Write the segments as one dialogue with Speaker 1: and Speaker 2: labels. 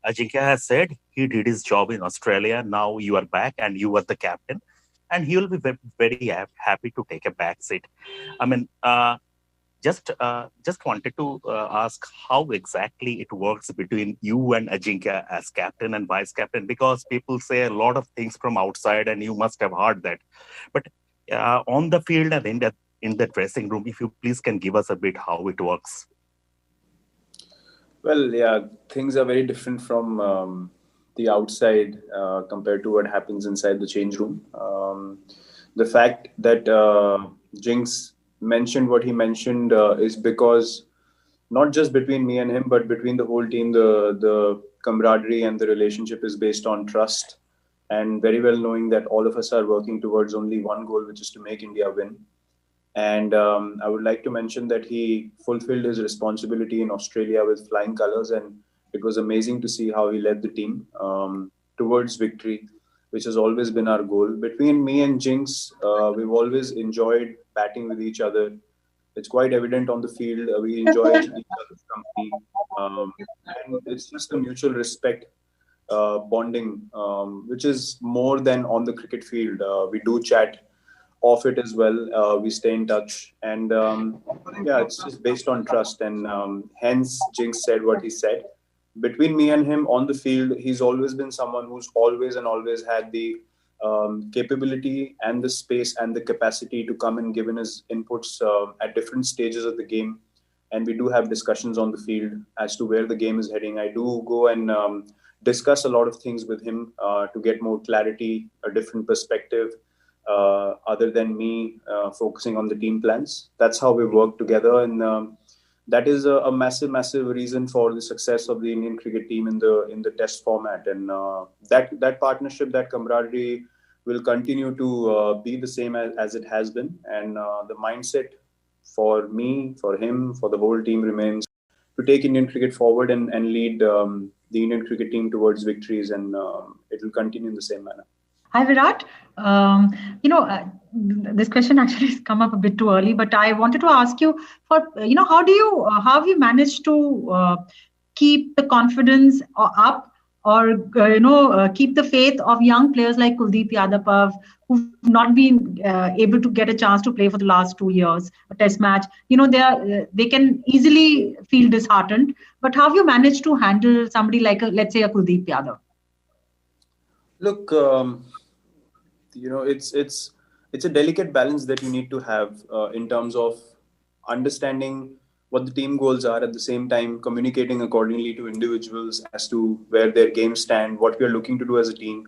Speaker 1: Ajinkya has said he did his job in Australia. Now you are back and you are the captain, and he will be very happy to take a back seat. I mean, just wanted to ask how exactly it works between you and Ajinkya as captain and vice captain, because people say a lot of things from outside, and you must have heard that. But on the field and in the dressing room, if you please can give us a bit how it works.
Speaker 2: Well, yeah, things are very different from the outside compared to what happens inside the change room. The fact that Jinx mentioned what he mentioned is because not just between me and him, but between the whole team, the camaraderie and the relationship is based on trust, and very well knowing that all of us are working towards only one goal, which is to make India win. And I would like to mention that he fulfilled his responsibility in Australia with flying colors, and it was amazing to see how he led the team towards victory, which has always been our goal. Between me and Jinx, we've always enjoyed batting with each other. It's quite evident on the field. We enjoy each other's company, and it's just a mutual respect, bonding, which is more than on the cricket field. We do chat off it as well. We stay in touch, and yeah, it's just based on trust, and hence Jinx said what he said. Between me and him on the field, he's always been someone who's always and always had the capability and the space and the capacity to come and give in his inputs at different stages of the game. And we do have discussions on the field as to where the game is heading. I do go and discuss a lot of things with him to get more clarity, a different perspective, other than me focusing on the team plans. That's how we work together, and that is a massive, massive reason for the success of the Indian cricket team in the Test format. And that partnership, that camaraderie, will continue to be the same as it has been. And the mindset for me, for him, for the whole team remains to take Indian cricket forward and lead the Indian cricket team towards victories, and it will continue in the same manner.
Speaker 3: Hi, Virat. Um, this question actually has come up a bit too early, but I wanted to ask you for, how have you managed to keep the confidence up, or, keep the faith of young players like Kuldeep Yadav, who've not been able to get a chance to play for the last 2 years, a test match. They can easily feel disheartened, but how have you managed to handle somebody like, let's say, a Kuldeep Yadav?
Speaker 2: Look, it's a delicate balance that you need to have in terms of understanding what the team goals are, at the same time communicating accordingly to individuals as to where their games stand, what we are looking to do as a team,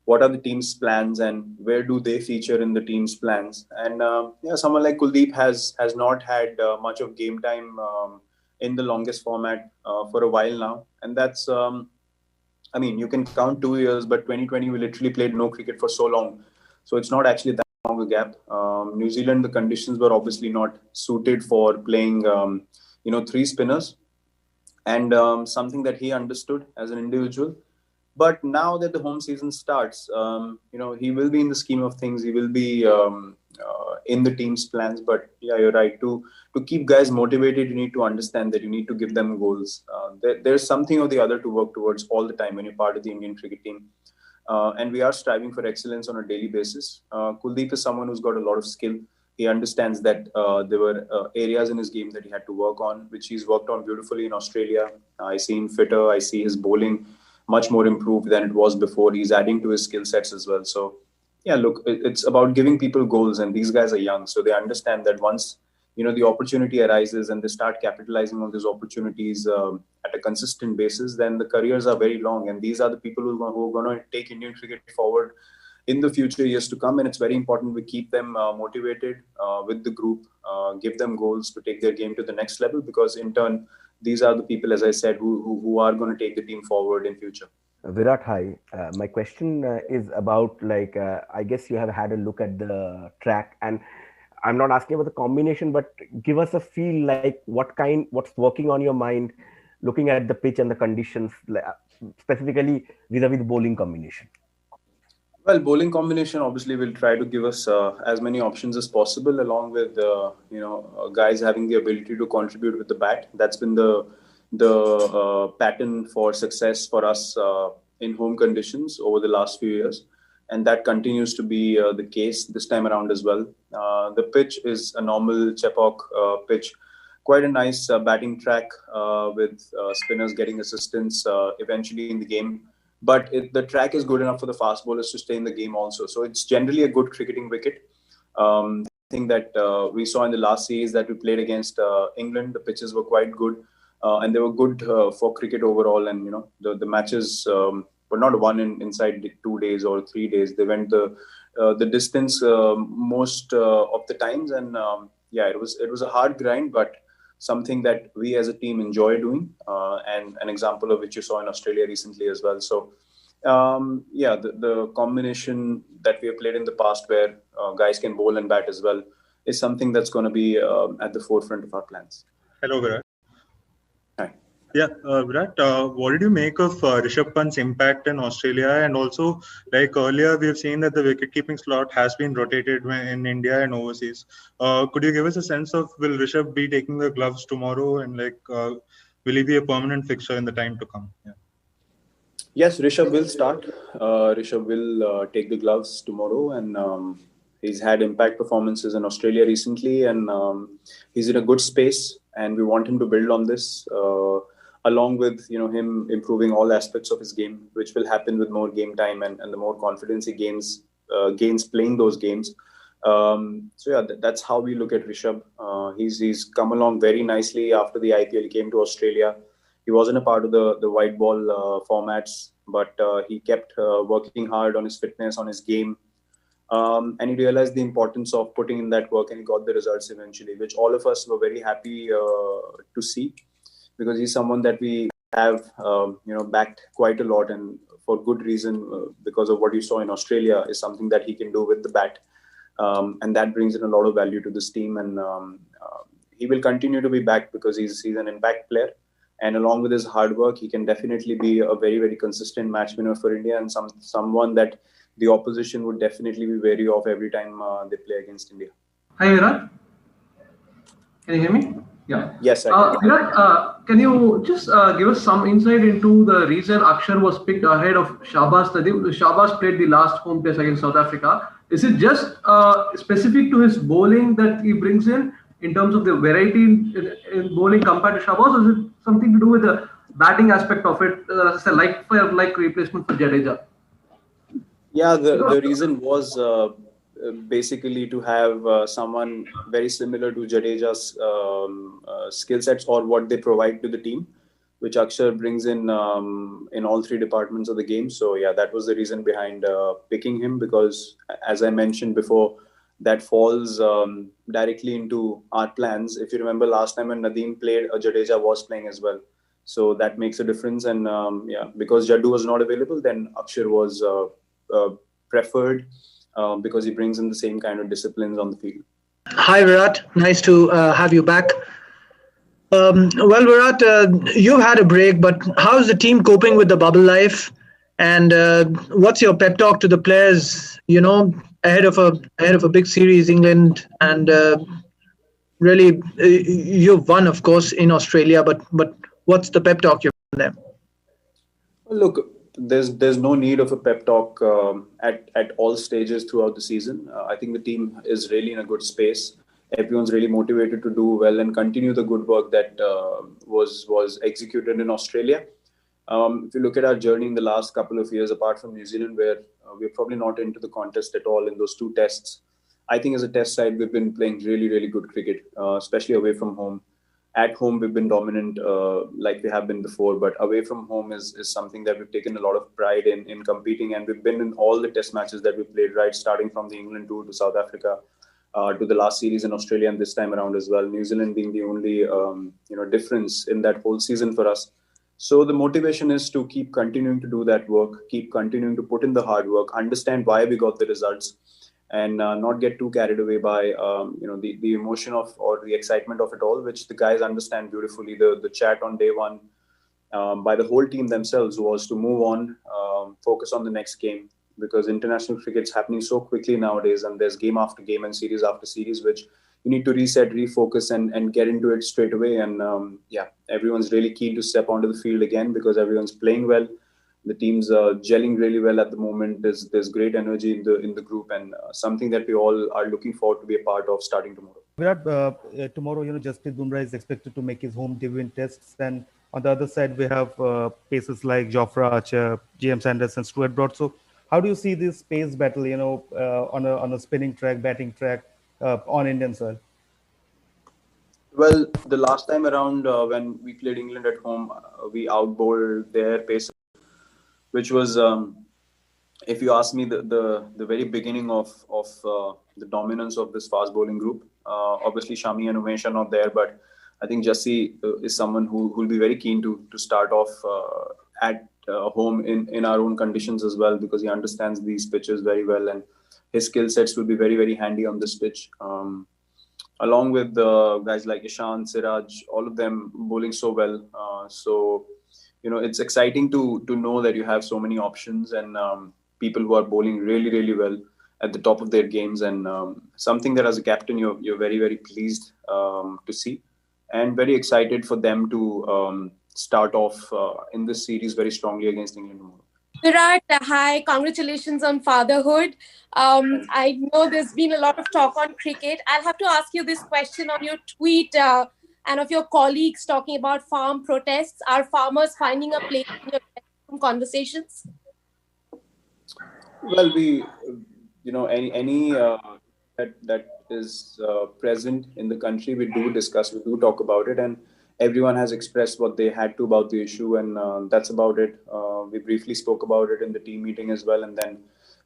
Speaker 2: what are the team's plans, and where do they feature in the team's plans. And yeah, someone like Kuldeep has not had much of game time in the longest format for a while now, and that's I mean, you can count 2 years, but 2020 we literally played no cricket for so long. So it's not actually that long a gap. New Zealand, the conditions were obviously not suited for playing, three spinners, and something that he understood as an individual. But now that the home season starts, he will be in the scheme of things. He will be in the team's plans. But yeah, you're right. To keep guys motivated, you need to understand that you need to give them goals. There's something or the other to work towards all the time when you're part of the Indian cricket team. And we are striving for excellence on a daily basis. Kuldeep is someone who's got a lot of skill. He understands that there were areas in his game that he had to work on, which he's worked on beautifully in Australia. I see him fitter. I see his bowling much more improved than it was before. He's adding to his skill sets as well. So, yeah, look, it's about giving people goals, and these guys are young, so they understand that once the opportunity arises and they start capitalizing on these opportunities at a consistent basis, then the careers are very long, and these are the people who are going to take Indian cricket forward in the future years to come. And it's very important we keep them motivated with the group, give them goals to take their game to the next level, because in turn these are the people, as I said, who are going to take the team forward in future.
Speaker 4: Virat, hi. My question is about, like, I guess you have had a look at the track, and I'm not asking about the combination, but give us a feel like what's working on your mind, looking at the pitch and the conditions, specifically vis-a-vis the bowling combination.
Speaker 2: Well, bowling combination obviously will try to give us as many options as possible, along with guys having the ability to contribute with the bat. That's been the the pattern for success for us in home conditions over the last few years. And that continues to be the case this time around as well. The pitch is a normal Chepauk pitch, quite a nice batting track with spinners getting assistance eventually in the game. But the track is good enough for the fast bowlers to stay in the game also. So it's generally a good cricketing wicket. I think that we saw in the last series that we played against England, the pitches were quite good. And they were good for cricket overall. And, the matches were not won inside 2 days or 3 days. They went the distance most of the times. And it was a hard grind, but something that we as a team enjoy doing, and an example of which you saw in Australia recently as well. So, the combination that we have played in the past where guys can bowl and bat as well is something that's going to be at the forefront of our plans.
Speaker 5: Hello, Virat.
Speaker 2: Hi.
Speaker 5: Yeah, Virat, what did you make of Rishabh Pant's impact in Australia? And also, like earlier, we have seen that the wicket-keeping slot has been rotated in India and overseas. Could you give us a sense of, will Rishabh be taking the gloves tomorrow? And will he be a permanent fixture in the time to come? Yeah.
Speaker 2: Yes, Rishabh will start. Rishabh will take the gloves tomorrow. And he's had impact performances in Australia recently. And he's in a good space. And we want him to build on this. Along with him improving all aspects of his game, which will happen with more game time and the more confidence he gains playing those games. That's how we look at Rishabh. He's come along very nicely after the IPL. He came to Australia. He wasn't a part of the white ball formats, but he kept working hard on his fitness, on his game. And he realized the importance of putting in that work, and he got the results eventually, which all of us were very happy to see. Because he's someone that we have, backed quite a lot, and for good reason, because of what you saw in Australia is something that he can do with the bat, and that brings in a lot of value to this team. And he will continue to be backed because he's an impact player, and along with his hard work, he can definitely be a very, very consistent match winner for India, and someone that the opposition would definitely be wary of every time they play against India.
Speaker 6: Hi, Virat. Can you hear me? Yeah.
Speaker 2: Yes, I can.
Speaker 6: Virat, can you just give us some insight into the reason Akshar was picked ahead of Shahbaz? Shahbaz played the last home test against South Africa. Is it just specific to his bowling that he brings in terms of the variety in bowling compared to Shahbaz, or is it something to do with the batting aspect of it, as a like replacement for Jadeja?
Speaker 2: Yeah, the reason was basically to have someone very similar to Jadeja's skill sets or what they provide to the team, which Akshar brings in all three departments of the game. So yeah, that was the reason behind picking him, because as I mentioned before, that falls directly into our plans. If you remember last time when Nadeem played, Jadeja was playing as well. So that makes a difference. And because Jaddu was not available, then Akshar was preferred because he brings in the same kind of disciplines on the field.
Speaker 7: Hi, Virat. Nice to have you back. Well, Virat, you've had a break, but how's the team coping with the bubble life? And what's your pep talk to the players, ahead of a big series, England? And really, you've won, of course, in Australia, but what's the pep talk you've given them?
Speaker 2: Well, look, there's no need of a pep talk at all stages throughout the season. I think the team is really in a good space. Everyone's really motivated to do well and continue the good work that was executed in Australia. If you look at our journey in the last couple of years, apart from New Zealand, where we're probably not into the contest at all in those two tests, I think as a test side, we've been playing really, really good cricket, especially away from home. At home, we've been dominant like we have been before, but away from home is something that we've taken a lot of pride in competing, and we've been in all the test matches that we played, right, starting from the England tour to South Africa, to the last series in Australia and this time around as well. New Zealand being the only difference in that whole season for us. So the motivation is to keep continuing to do that work, keep continuing to put in the hard work, understand why we got the results, and not get too carried away by the emotion of or the excitement of it all, which the guys understand beautifully. The chat on day one by the whole team themselves was to move on, focus on the next game, because international cricket's happening so quickly nowadays, and there's game after game and series after series, which you need to reset, refocus, and get into it straight away. And everyone's really keen to step onto the field again because everyone's playing well. The team's gelling really well at the moment. There's great energy in the group, and something that we all are looking forward to be a part of starting tomorrow.
Speaker 8: Virat, tomorrow, Jasprit Bumrah is expected to make his home debut in tests, and on the other side we have paces like Jofra Archer, James Anderson, Stuart Broad. So how do you see this pace battle, on a spinning track, batting track, on Indian soil?
Speaker 2: Well, the last time around when we played England at home, we outbowled their pace, which was, if you ask me, the very beginning of the dominance of this fast bowling group. Obviously, Shami and Umesh are not there, but I think Jassi is someone who will be very keen to start off at home in our own conditions as well, because he understands these pitches very well, and his skill sets will be very, very handy on this pitch. Along with guys like Ishant, Siraj, all of them bowling so well. So it's exciting to know that you have so many options and people who are bowling really, really well at the top of their games, and something that as a captain you're very, very pleased to see, and very excited for them to start off in this series very strongly against England tomorrow.
Speaker 9: Virat, hi, congratulations on fatherhood. I know there's been a lot of talk on cricket. I'll have to ask you this question on your tweet and of your colleagues talking about farm protests. Are farmers finding a place in your conversations?
Speaker 2: Well, any that is present in the country, we do discuss, we do talk about it, and everyone has expressed what they had to about the issue, and that's about it. We briefly spoke about it in the team meeting as well, and then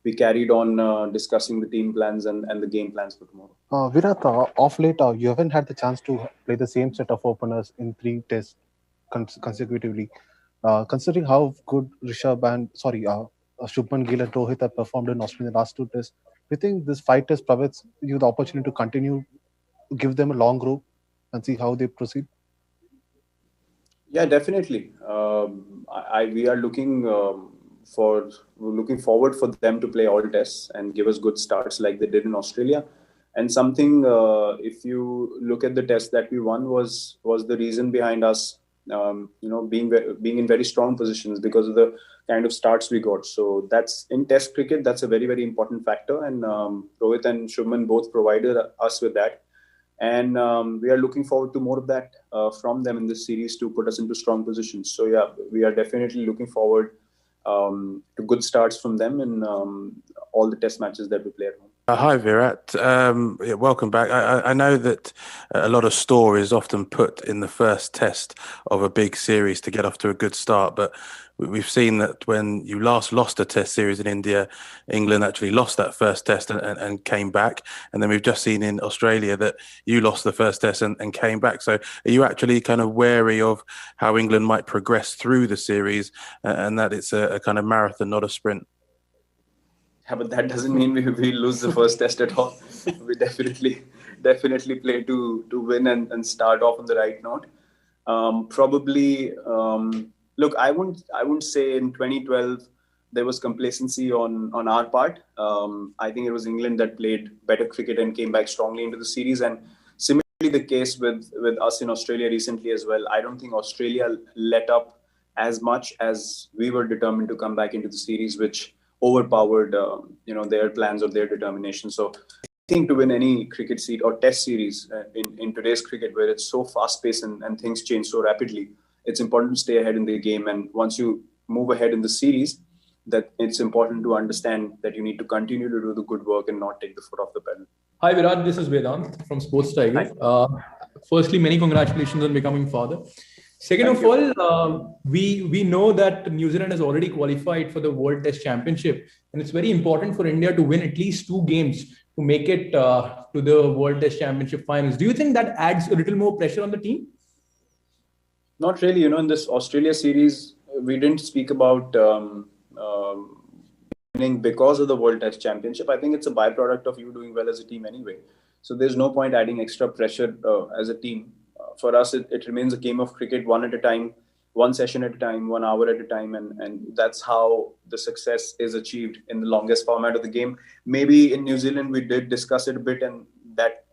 Speaker 2: we carried on discussing the team plans and the game plans for tomorrow.
Speaker 10: Virat, off late, you haven't had the chance to play the same set of openers in 3 tests consecutively. Considering how good Shubman Gill and Rohit have performed in Australia in the last 2 tests, do you think this 5 tests provides you the opportunity to continue, give them a long rope and see how they proceed?
Speaker 2: Yeah, definitely. We are looking forward for them to play all tests and give us good starts like they did in Australia. And something, if you look at the test that we won, was the reason behind us, being in very strong positions because of the kind of starts we got. So that's in Test cricket. That's a very, very important factor, and Rohit and Shubman both provided us with that. And we are looking forward to more of that from them in this series to put us into strong positions. So yeah, we are definitely looking forward to good starts from them in all the test matches that we play at home.
Speaker 11: Hi Virat, welcome back. I know that a lot of store is often put in the first test of a big series to get off to a good start, but we've seen that when you last lost a test series in India, England actually lost that first test and came back, and then we've just seen in Australia that you lost the first test and came back. So are you actually kind of wary of how England might progress through the series and that it's a kind of marathon, not a sprint?
Speaker 2: Yeah, but that doesn't mean we lose the first test at all. We definitely play to win and start off on the right note. Look, I wouldn't say in 2012 there was complacency on our part. I think it was England that played better cricket and came back strongly into the series, and similarly the case with us in Australia recently as well. I don't think Australia let up as much as we were determined to come back into the series, which overpowered their plans or their determination. So I think to win any cricket series or test series in today's cricket, where it's so fast paced and things change so rapidly, it's important to stay ahead in the game. And once you move ahead in the series, that it's important to understand that you need to continue to do the good work and not take the foot off the pedal.
Speaker 12: Hi Virat, this is Vedant from Sports Tiger. Firstly, many congratulations on becoming father. Second of all, we know that New Zealand has already qualified for the World Test Championship, and it's very important for India to win at least 2 games to make it to the World Test Championship finals. Do you think that adds a little more pressure on the team?
Speaker 2: Not really. In this Australia series, we didn't speak about winning because of the World Test Championship. I think it's a byproduct of you doing well as a team anyway. So there's no point adding extra pressure as a team. For us, it remains a game of cricket, one at a time, one session at a time, 1 hour at a time. And that's how the success is achieved in the longest format of the game. Maybe in New Zealand, we did discuss it a bit, and that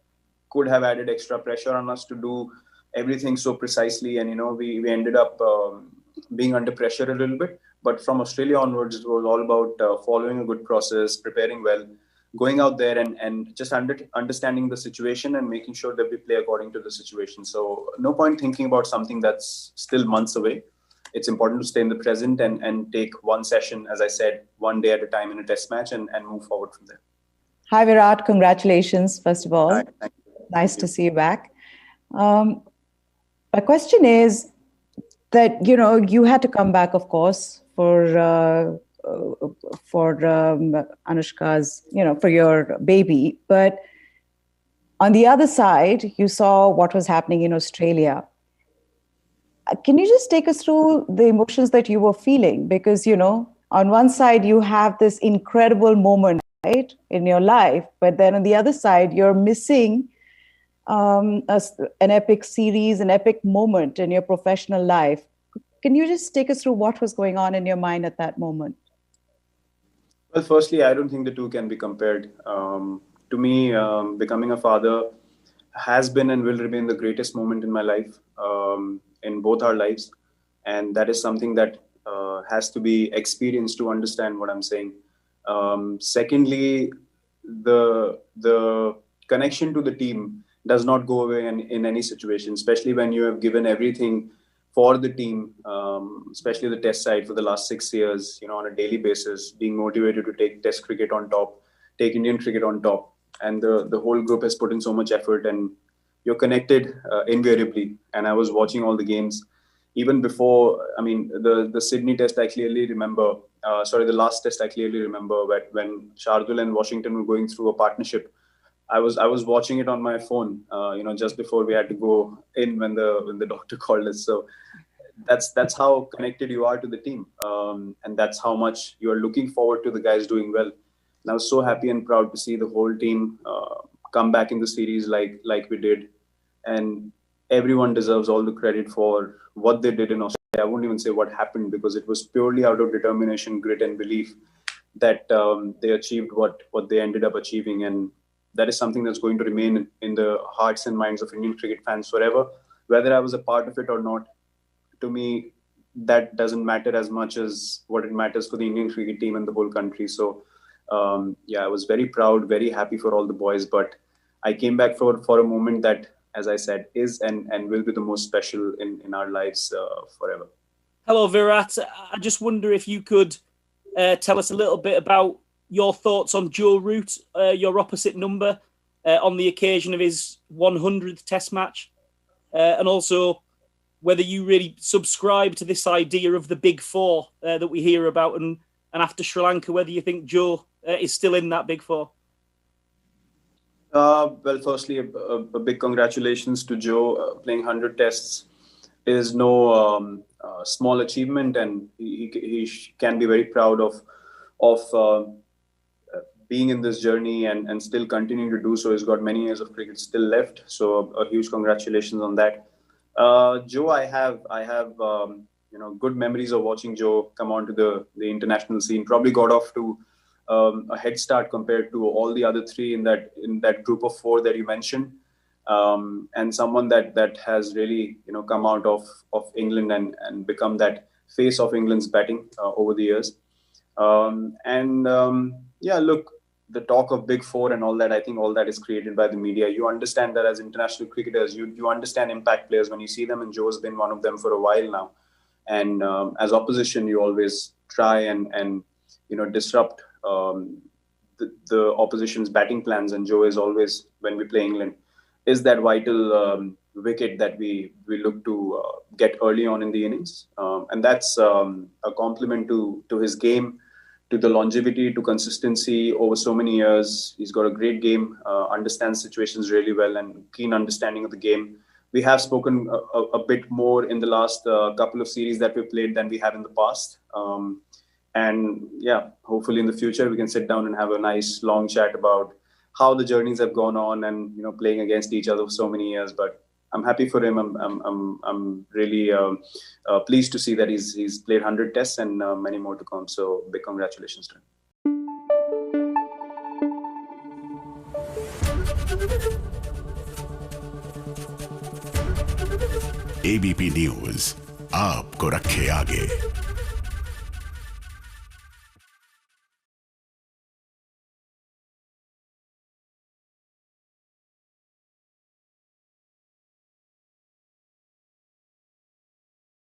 Speaker 2: could have added extra pressure on us to do everything so precisely, and we ended up being under pressure a little bit. But from Australia onwards, it was all about following a good process, preparing well, going out there and just understanding the situation and making sure that we play according to the situation. So no point thinking about something that's still months away. It's important to stay in the present and take one session, as I said, one day at a time in a test match and move forward from there.
Speaker 13: Hi, Virat. Congratulations, first of all.
Speaker 2: Hi, thank you.
Speaker 13: Nice to see you back. My question is that, you had to come back, of course, for Anushka's, for your baby. But on the other side, you saw what was happening in Australia. Can you just take us through the emotions that you were feeling? Because, on one side, you have this incredible moment, right, in your life. But then on the other side, you're missing an epic series, an epic moment in your professional life. Can you just take us through what was going on in your mind at that moment?
Speaker 2: Well, firstly, I don't think the two can be compared. To me, becoming a father has been and will remain the greatest moment in my life, in both our lives. And that is something that has to be experienced to understand what I'm saying. Secondly, the connection to the team does not go away in any situation, especially when you have given everything for the team, especially the test side for the last 6 years, on a daily basis, being motivated to take test cricket on top, take Indian cricket on top. And the whole group has put in so much effort and you're connected invariably. And I was watching all the games even before, the Sydney test, I clearly remember, the last test I clearly remember when Shardul and Washington were going through a partnership. I was watching it on my phone, just before we had to go in when the doctor called us. So that's how connected you are to the team, and that's how much you are looking forward to the guys doing well. And I was so happy and proud to see the whole team come back in the series like we did, and everyone deserves all the credit for what they did in Australia. I won't even say what happened because it was purely out of determination, grit, and belief that they achieved what they ended up achieving. And that is something that's going to remain in the hearts and minds of Indian cricket fans forever. Whether I was a part of it or not, to me, that doesn't matter as much as what it matters for the Indian cricket team and the whole country. So, I was very proud, very happy for all the boys. But I came back for a moment that, as I said, is and will be the most special in our lives forever.
Speaker 14: Hello, Virat. I just wonder if you could tell us a little bit about your thoughts on Joe Root, your opposite number, on the occasion of his 100th Test match, and also whether you really subscribe to this idea of the Big Four that we hear about, and after Sri Lanka, whether you think Joe is still in that Big Four.
Speaker 2: Well, firstly, a big congratulations to Joe. Playing 100 Tests is no small achievement, and he can be very proud of being in this journey and still continuing to do so. He's got many years of cricket still left, so a huge congratulations on that. Joe, I have good memories of watching Joe come onto the international scene. Probably got off to a head start compared to all the other three in that group of four that you mentioned, and someone that has really come out of England and become that face of England's batting over the years. Look, the talk of Big Four and all that, I think all that is created by the media. You understand that as international cricketers, you understand impact players when you see them, and Joe's been one of them for a while now. And as opposition, you always try and disrupt the opposition's batting plans. And Joe is always, when we play England, is that vital wicket that we look to get early on in the innings. And that's a compliment to his game, to the longevity, to consistency over so many years. He's got a great game, understands situations really well, and keen understanding of the game. We have spoken a bit more in the last couple of series that we played than we have in the past. Hopefully in the future we can sit down and have a nice long chat about how the journeys have gone on and playing against each other for so many years. But I'm happy for him. I'm really pleased to see that he's played 100 Tests and many more to come. So big congratulations to him.
Speaker 15: ABP news आपको रखे आगे।